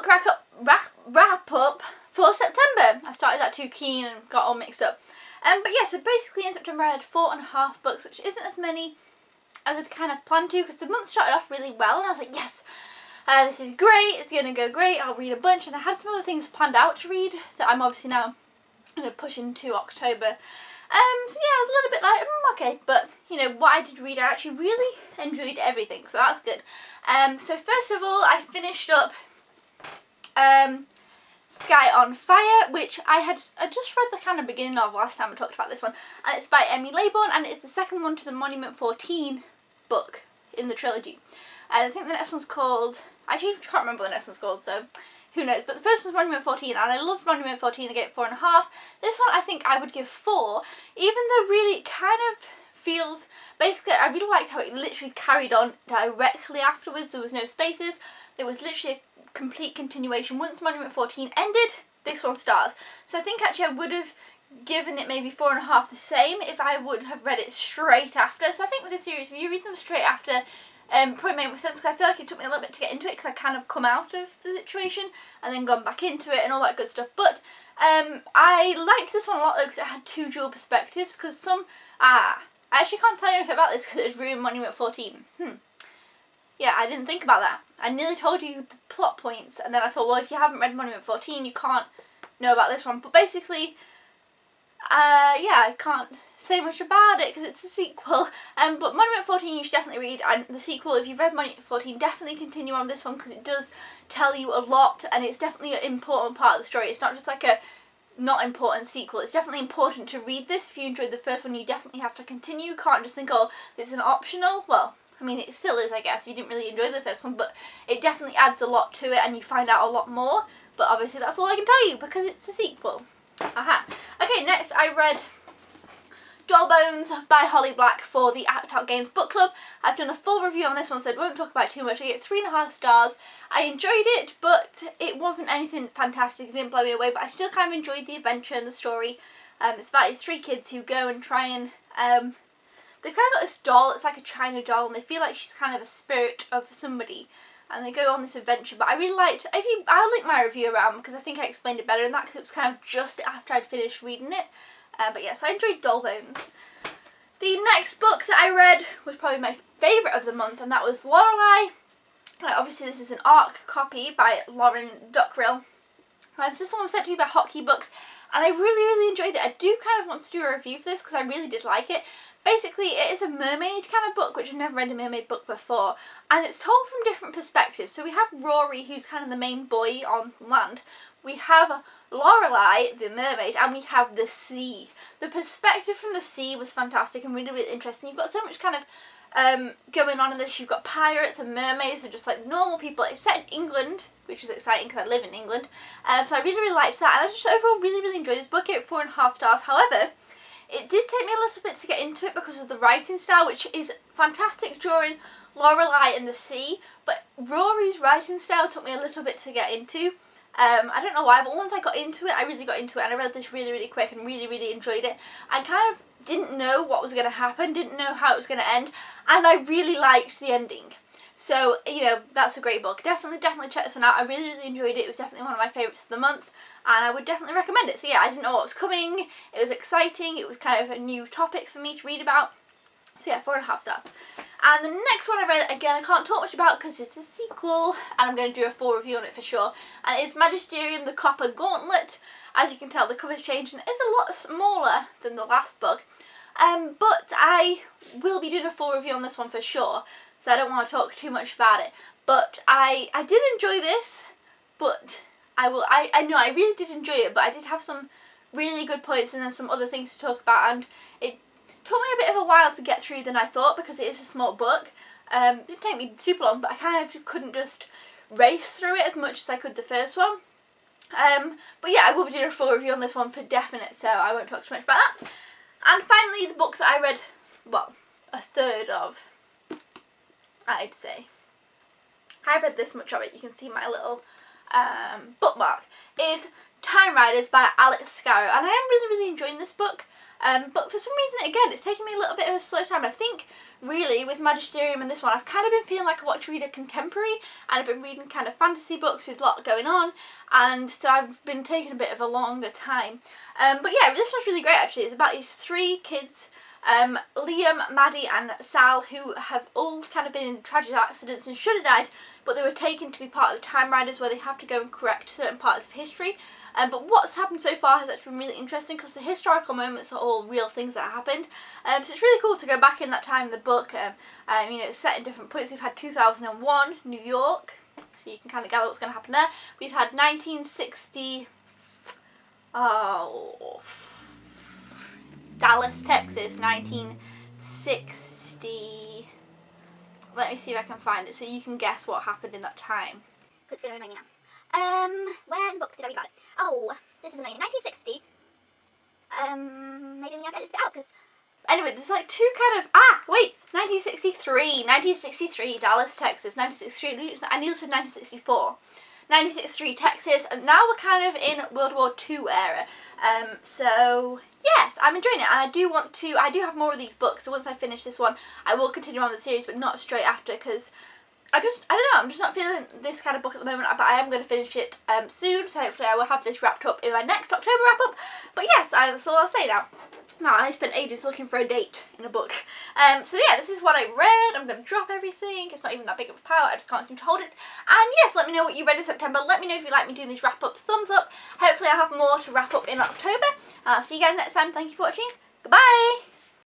wrap up for September. I started that too keen and got all mixed up. But yeah, so basically in September I had 4.5 books, which isn't as many as I'd kind of planned to, because the month started off really well and I was like, yes, this is great, it's going to go great, I'll read a bunch, and I had some other things planned out to read that I'm obviously now going to push into October. So yeah, I was a little bit like, okay, but you know, what I did read, I actually really enjoyed everything, so that's good. So first of all, I finished up Sky on Fire, which I just read the kind of beginning of last time I talked about this one, and it's by Emily Laybourne, and it's the second one to the Monument 14 book in the trilogy. I think the next one's called, actually I can't remember what the next one's called, so who knows, but the first one's Monument 14, and I love Monument 14, I gave it 4.5. This one I think I would give 4, even though really it kind of feels, basically I really liked how it literally carried on directly afterwards. There was no spaces, there was literally a complete continuation. Once Monument 14 ended, this one starts. So I think actually I would have given it maybe 4.5 the same if I would have read it straight after. So I think with this series, if you read them straight after, probably made more sense, because I feel like it took me a little bit to get into it, because I kind of come out of the situation and then gone back into it and all that good stuff. But I liked this one a lot though, because it had 2 dual perspectives, because I actually can't tell you anything about this because it ruined Monument 14. Yeah, I didn't think about that. I nearly told you the plot points, and then I thought, well, if you haven't read Monument 14, you can't know about this one. But basically, yeah, I can't say much about it because it's a sequel. But Monument 14 you should definitely read, and the sequel, if you've read Monument 14, definitely continue on this one, because it does tell you a lot, and it's definitely an important part of the story. It's not just like a not important sequel. It's definitely important to read this. If you enjoyed the first one, you definitely have to continue. You can't just think, oh, it's an optional. Well, I mean, it still is, I guess, if you didn't really enjoy the first one, but it definitely adds a lot to it and you find out a lot more. But obviously that's all I can tell you because it's a sequel. Aha. Okay, next I read Doll Bones by Holly Black for the Act Out Games book club. I've done a full review on this one, so I won't talk about it too much. I gave it 3.5 stars. I enjoyed it, but it wasn't anything fantastic. It didn't blow me away, but I still kind of enjoyed the adventure and the story. It's about these 3 kids who go and try and they've kind of got this doll. It's like a China doll, and they feel like she's kind of a spirit of somebody, and they go on this adventure. But I really liked, I'll link my review around because I think I explained it better than that, because it was kind of just after I'd finished reading it. But yeah, so I enjoyed Doll Bones. The next book that I read was probably my favourite of the month, and that was Lorelei. Obviously this is an ARC copy by Lauren Duckrill. This one was sent to me by Hotkey Books, and I really enjoyed it. I do kind of want to do a review for this because I really did like it. Basically, it is a mermaid kind of book, which I've never read a mermaid book before, and it's told from different perspectives. So we have Rory, who's kind of the main boy on land. We have Lorelei, the mermaid, and we have the sea. The perspective from the sea was fantastic and really interesting. You've got so much kind of going on in this. You've got pirates and mermaids and just like normal people. It's set in England, which is exciting because I live in England. So I really liked that, and I just overall really enjoyed this book. I gave it 4.5 stars. However, it did take me a little bit to get into it because of the writing style, which is fantastic during Lorelei and the sea, but Rory's writing style took me a little bit to get into. I don't know why, but once I got into it, I really got into it, and I read this really quick and really enjoyed it. I kind of didn't know what was going to happen, didn't know how it was going to end, and I really liked the ending. So, you know, that's a great book. Definitely check this one out. I really enjoyed it. It was definitely one of my favourites of the month, and I would definitely recommend it. So yeah, I didn't know what was coming. It was exciting. It was kind of a new topic for me to read about. So yeah, 4.5 stars. And the next one I read, again, I can't talk much about because it's a sequel, and I'm going to do a full review on it for sure. And it's Magisterium, the Copper Gauntlet. As you can tell, the cover's changed and it's a lot smaller than the last book. But I will be doing a full review on this one for sure, so I don't want to talk too much about it. But I did enjoy this, but I know I really did enjoy it, but I did have some really good points and then some other things to talk about, and it took me a bit of a while to get through than I thought because it is a small book. It didn't take me super long, but I kind of couldn't just race through it as much as I could the first one. But yeah, I will be doing a full review on this one for definite, so I won't talk too much about that. And finally, the book that I read, well, a third of, I'd say. I read this much of it, you can see my little bookmark, is Time Riders by Alex Scarrow, and I am really enjoying this book. But for some reason, again, it's taken me a little bit of a slow time. I think really with Magisterium and this one, I've kind of been feeling like I want to read a contemporary, and I've been reading kind of fantasy books with a lot going on, and so I've been taking a bit of a longer time. But yeah, this one's really great actually. It's about these 3 kids, Liam, Maddie and Sal, who have all kind of been in tragic accidents and should have died, but they were taken to be part of the Time Riders, where they have to go and correct certain parts of history. But what's happened so far has actually been really interesting, because the historical moments are all real things that happened. So it's really cool to go back in that time in the book. You know, it's set in different points. We've had 2001, New York, so you can kind of gather what's going to happen there. We've had 1960, Dallas, Texas, 1960. Let me see if I can find it so you can guess what happened in that time. It's going to remind me now. Where in the book did I read about it? Oh, this is amazing. 1960. Maybe we have to edit it out, because... Anyway, there's like 2 kind of... 1963. 1963, Dallas, Texas. 1963, I nearly said 1964. 1963, Texas, and now we're kind of in World War II era. So yes, I'm enjoying it, and I do have more of these books, so once I finish this one, I will continue on the series, but not straight after, because I don't know, I'm just not feeling this kind of book at the moment, but I am going to finish it soon, so hopefully I will have this wrapped up in my next October wrap up. But yes, that's all I'll say now. Now, I spent ages looking for a date in a book. So yeah, this is what I read. I'm going to drop everything. It's not even that big of a pile. I just can't seem to hold it. And yes, let me know what you read in September. Let me know if you like me doing these wrap-ups. Thumbs up. Hopefully I'll have more to wrap up in October. And I'll see you guys next time. Thank you for watching. Goodbye!